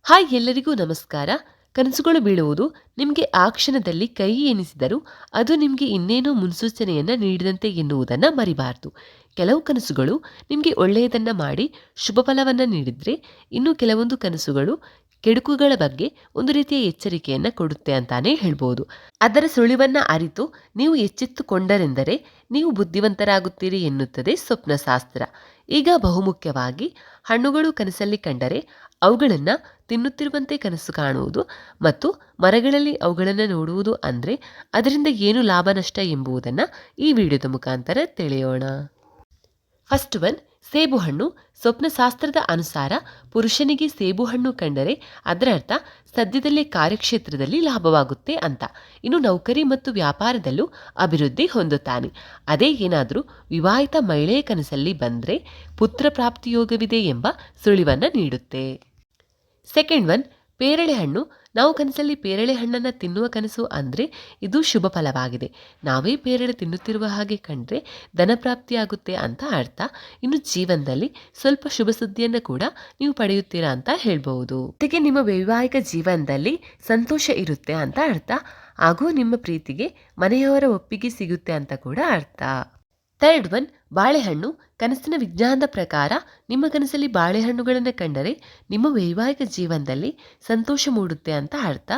Hi ಎಲ್ಲರಿಗೂ ನಮಸ್ಕಾರ. ಕನಸುಗಳು ಬೀಳುವುದು ನಿಮಗೆ ಆ ಕ್ಷಣದಲ್ಲಿ ಕೈ ಎನಿಸಿದರೂ ಅದು ನಿಮಗೆ ಇನ್ನೇನೋ ಮುನ್ಸೂಚನೆಯನ್ನ ನೀಡಿದಂತೆ ಎನ್ನುವುದನ್ನು ಮರಿಬಾರದು. ಕೆಲವು ಕನಸುಗಳು ನಿಮಗೆ ಒಳ್ಳೆಯದನ್ನ ಮಾಡಿ ಶುಭ ಫಲವನ್ನ ನೀಡಿದ್ರೆ, ಇನ್ನು ಕೆಲವೊಂದು ಕನಸುಗಳು ಕೆಡುಕುಗಳ ಬಗ್ಗೆ ಒಂದು ರೀತಿಯ ಎಚ್ಚರಿಕೆಯನ್ನ ಕೊಡುತ್ತೆ ಅಂತಾನೆ ಹೇಳ್ಬೋದು. ಅದರ ಸುಳಿವನ್ನ ಅರಿತು ನೀವು ಎಚ್ಚೆತ್ತುಕೊಂಡರೆಂದರೆ ನೀವು ಬುದ್ಧಿವಂತರಾಗುತ್ತೀರಿ ಎನ್ನುತ್ತದೆ ಸ್ವಪ್ನಶಾಸ್ತ್ರ. ಈಗ ಬಹುಮುಖ್ಯವಾಗಿ ಹಣ್ಣುಗಳು ಕನಸಲ್ಲಿ ಕಂಡರೆ ಅವುಗಳನ್ನು ತಿನ್ನುತ್ತಿರುವಂತೆ ಕನಸು ಕಾಣುವುದು ಮತ್ತು ಮರಗಳಲ್ಲಿ ಅವುಗಳನ್ನು ನೋಡುವುದು ಅಂದರೆ ಅದರಿಂದ ಏನು ಲಾಭ ನಷ್ಟ ಎಂಬುದನ್ನು ಈ ವಿಡಿಯೋದ ಮುಖಾಂತರ ತಿಳಿಯೋಣ. ಫಸ್ಟ್ ಒನ್, ಸೇಬು ಹಣ್ಣು. ಸ್ವಪ್ನಶಾಸ್ತ್ರದ ಅನುಸಾರ ಪುರುಷನಿಗೆ ಸೇಬು ಹಣ್ಣು ಕಂಡರೆ ಅದರ ಅರ್ಥ ಸದ್ಯದಲ್ಲೇ ಕಾರ್ಯಕ್ಷೇತ್ರದಲ್ಲಿ ಲಾಭವಾಗುತ್ತೆ ಅಂತ. ಇನ್ನು ನೌಕರಿ ಮತ್ತು ವ್ಯಾಪಾರದಲ್ಲೂ ಅಭಿವೃದ್ಧಿ ಹೊಂದುತ್ತಾನೆ. ಅದೇ ಏನಾದರೂ ವಿವಾಹಿತ ಮಹಿಳೆಯ ಕನಸಲ್ಲಿ ಬಂದರೆ ಪುತ್ರ ಪ್ರಾಪ್ತಿಯೋಗವಿದೆ ಎಂಬ ಸುಳಿವನ್ನು ನೀಡುತ್ತೆ. ಸೆಕೆಂಡ್ ಒನ್, ಪೇರಳೆ ಹಣ್ಣು. ನಾವು ಕನಸಲ್ಲಿ ಪೇರಳೆ ಹಣ್ಣನ್ನು ತಿನ್ನುವ ಕನಸು ಅಂದರೆ ಇದು ಶುಭ ಫಲವಾಗಿದೆ. ನಾವೇ ಪೇರಳೆ ತಿನ್ನುತ್ತಿರುವ ಹಾಗೆ ಕಂಡ್ರೆ ಧನಪ್ರಾಪ್ತಿಯಾಗುತ್ತೆ ಅಂತ ಅರ್ಥ. ಇನ್ನು ಜೀವನದಲ್ಲಿ ಸ್ವಲ್ಪ ಶುಭ ಸುದ್ದಿಯನ್ನು ಕೂಡ ನೀವು ಪಡೆಯುತ್ತೀರಾ ಅಂತ ಹೇಳ್ಬಹುದು. ಜೊತೆಗೆ ನಿಮ್ಮ ವೈವಾಹಿಕ ಜೀವನದಲ್ಲಿ ಸಂತೋಷ ಇರುತ್ತೆ ಅಂತ ಅರ್ಥ. ಹಾಗೂ ನಿಮ್ಮ ಪ್ರೀತಿಗೆ ಮನೆಯವರ ಒಪ್ಪಿಗೆ ಸಿಗುತ್ತೆ ಅಂತ ಕೂಡ ಅರ್ಥ. ಥರ್ಡ್ ಒನ್, ಬಾಳೆಹಣ್ಣು. ಕನಸಿನ ವಿಜ್ಞಾನದ ಪ್ರಕಾರ ನಿಮ್ಮ ಕನಸಲ್ಲಿ ಬಾಳೆಹಣ್ಣುಗಳನ್ನು ಕಂಡರೆ ನಿಮ್ಮ ವೈವಾಹಿಕ ಜೀವನದಲ್ಲಿ ಸಂತೋಷ ಮೂಡುತ್ತೆ ಅಂತ ಅರ್ಥ.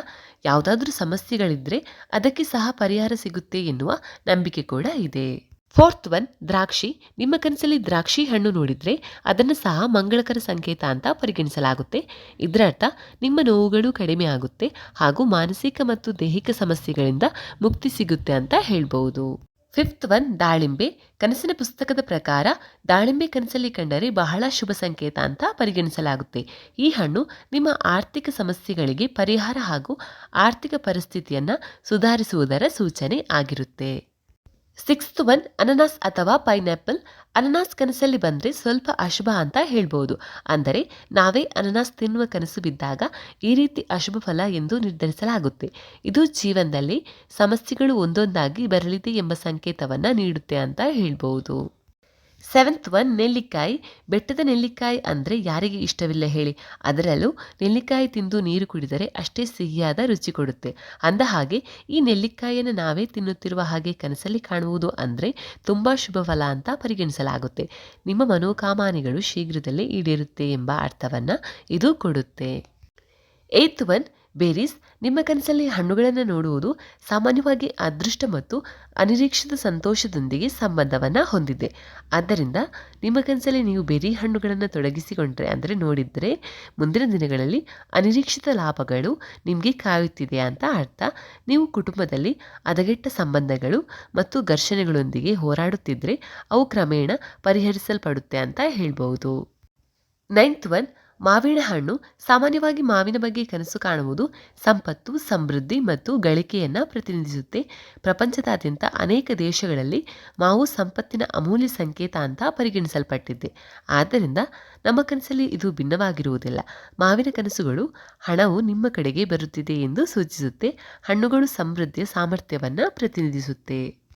ಯಾವುದಾದ್ರೂ ಸಮಸ್ಯೆಗಳಿದ್ರೆ ಅದಕ್ಕೆ ಸಹ ಪರಿಹಾರ ಸಿಗುತ್ತೆ ಎನ್ನುವ ನಂಬಿಕೆ ಕೂಡ ಇದೆ. ಫೋರ್ತ್ ಒನ್, ದ್ರಾಕ್ಷಿ. ನಿಮ್ಮ ಕನಸಲ್ಲಿ ದ್ರಾಕ್ಷಿ ಹಣ್ಣು ನೋಡಿದ್ರೆ ಅದನ್ನು ಸಹ ಮಂಗಳಕರ ಸಂಕೇತ ಅಂತ ಪರಿಗಣಿಸಲಾಗುತ್ತೆ. ಇದರ ಅರ್ಥ ನಿಮ್ಮ ನೋವುಗಳು ಕಡಿಮೆ ಆಗುತ್ತೆ ಹಾಗೂ ಮಾನಸಿಕ ಮತ್ತು ದೈಹಿಕ ಸಮಸ್ಯೆಗಳಿಂದ ಮುಕ್ತಿ ಸಿಗುತ್ತೆ ಅಂತ ಹೇಳ್ಬಹುದು. ಫಿಫ್ತ್ ಒನ್, ದಾಳಿಂಬೆ. ಕನಸಿನ ಪುಸ್ತಕದ ಪ್ರಕಾರ ದಾಳಿಂಬೆ ಕನಸಲ್ಲಿ ಕಂಡರೆ ಬಹಳ ಶುಭ ಸಂಕೇತ ಅಂತ ಪರಿಗಣಿಸಲಾಗುತ್ತೆ. ಈ ಹಣ್ಣು ನಿಮ್ಮ ಆರ್ಥಿಕ ಸಮಸ್ಯೆಗಳಿಗೆ ಪರಿಹಾರ ಹಾಗೂ ಆರ್ಥಿಕ ಪರಿಸ್ಥಿತಿಯನ್ನು ಸುಧಾರಿಸುವುದರ ಸೂಚನೆ ಆಗಿರುತ್ತೆ. ಸಿಕ್ಸ್ತ್ ಒನ್, ಅನನಾಸ್ ಅಥವಾ ಪೈನಾಪಲ್. ಅನನಾಸ್ ಕನಸಲ್ಲಿ ಬಂದರೆ ಸ್ವಲ್ಪ ಅಶುಭ ಅಂತ ಹೇಳ್ಬೋದು. ಅಂದರೆ ನಾವೇ ಅನನಾಸ್ ತಿನ್ನುವ ಕನಸು ಬಿದ್ದಾಗ ಈ ರೀತಿ ಅಶುಭ ಫಲ ಎಂದು ನಿರ್ಧರಿಸಲಾಗುತ್ತೆ. ಇದು ಜೀವನದಲ್ಲಿ ಸಮಸ್ಯೆಗಳು ಒಂದೊಂದಾಗಿ ಬರಲಿದೆ ಎಂಬ ಸಂಕೇತವನ್ನು ನೀಡುತ್ತೆ ಅಂತ ಹೇಳ್ಬೋದು. ಸೆವೆಂತ್ ಒನ್, ನೆಲ್ಲಿಕಾಯಿ. ಬೆಟ್ಟದ ನೆಲ್ಲಿಕಾಯಿ ಅಂದರೆ ಯಾರಿಗೆ ಇಷ್ಟವಿಲ್ಲ ಹೇಳಿ. ಅದರಲ್ಲೂ ನೆಲ್ಲಿಕಾಯಿ ತಿಂದು ನೀರು ಕುಡಿದರೆ ಅಷ್ಟೇ ಸಿಹಿಯಾದ ರುಚಿ ಕೊಡುತ್ತೆ. ಅಂದ ಹಾಗೆ ಈ ನೆಲ್ಲಿಕಾಯಿಯನ್ನು ನಾವೇ ತಿನ್ನುತ್ತಿರುವ ಹಾಗೆ ಕನಸಲ್ಲಿ ಕಾಣುವುದು ಅಂದರೆ ತುಂಬ ಶುಭ ಫಲ ಅಂತ ಪರಿಗಣಿಸಲಾಗುತ್ತೆ. ನಿಮ್ಮ ಮನೋಕಾಮನೆಗಳು ಶೀಘ್ರದಲ್ಲೇ ಈಡೇರುತ್ತೆ ಎಂಬ ಅರ್ಥವನ್ನು ಇದು ಕೊಡುತ್ತೆ. ಏತ್ ಒನ್, ಬೇರೀಸ್. ನಿಮ್ಮ ಕನಸಲ್ಲಿ ಹಣ್ಣುಗಳನ್ನು ನೋಡುವುದು ಸಾಮಾನ್ಯವಾಗಿ ಅದೃಷ್ಟ ಮತ್ತು ಅನಿರೀಕ್ಷಿತ ಸಂತೋಷದೊಂದಿಗೆ ಸಂಬಂಧವನ್ನು ಹೊಂದಿದೆ. ಆದ್ದರಿಂದ ನಿಮ್ಮ ಕನಸಲ್ಲಿ ನೀವು ಬೆರಿ ಹಣ್ಣುಗಳನ್ನು ತೊಡಗಿಸಿಕೊಂಡ್ರೆ ಅಂದರೆ ನೋಡಿದರೆ ಮುಂದಿನ ದಿನಗಳಲ್ಲಿ ಅನಿರೀಕ್ಷಿತ ಲಾಭಗಳು ನಿಮಗೆ ಕಾಯುತ್ತಿದೆ ಅಂತ ಅರ್ಥ. ನೀವು ಕುಟುಂಬದಲ್ಲಿ ಹದಗೆಟ್ಟ ಸಂಬಂಧಗಳು ಮತ್ತು ಘರ್ಷಣೆಗಳೊಂದಿಗೆ ಹೋರಾಡುತ್ತಿದ್ದರೆ ಅವು ಕ್ರಮೇಣ ಪರಿಹರಿಸಲ್ಪಡುತ್ತೆ ಅಂತ ಹೇಳ್ಬೋದು. ನೈನ್ತ್ ಒನ್, ಮಾವಿನ ಹಣ್ಣು. ಸಾಮಾನ್ಯವಾಗಿ ಮಾವಿನ ಬಗ್ಗೆ ಕನಸು ಕಾಣುವುದು ಸಂಪತ್ತು, ಸಮೃದ್ಧಿ ಮತ್ತು ಗಳಿಕೆಯನ್ನು ಪ್ರತಿನಿಧಿಸುತ್ತೆ. ಪ್ರಪಂಚದಾದ್ಯಂತ ಅನೇಕ ದೇಶಗಳಲ್ಲಿ ಮಾವು ಸಂಪತ್ತಿನ ಅಮೂಲ್ಯ ಸಂಕೇತ ಅಂತ ಪರಿಗಣಿಸಲ್ಪಟ್ಟಿದೆ. ಆದ್ದರಿಂದ ನಮ್ಮ ಕನಸಲ್ಲಿ ಇದು ಭಿನ್ನವಾಗಿರುವುದಿಲ್ಲ. ಮಾವಿನ ಕನಸುಗಳು ಹಣವು ನಿಮ್ಮ ಕಡೆಗೆ ಬರುತ್ತಿದೆ ಎಂದು ಸೂಚಿಸುತ್ತೆ. ಹಣ್ಣುಗಳು ಸಮೃದ್ಧಿಯ ಸಾಮರ್ಥ್ಯವನ್ನು ಪ್ರತಿನಿಧಿಸುತ್ತೆ.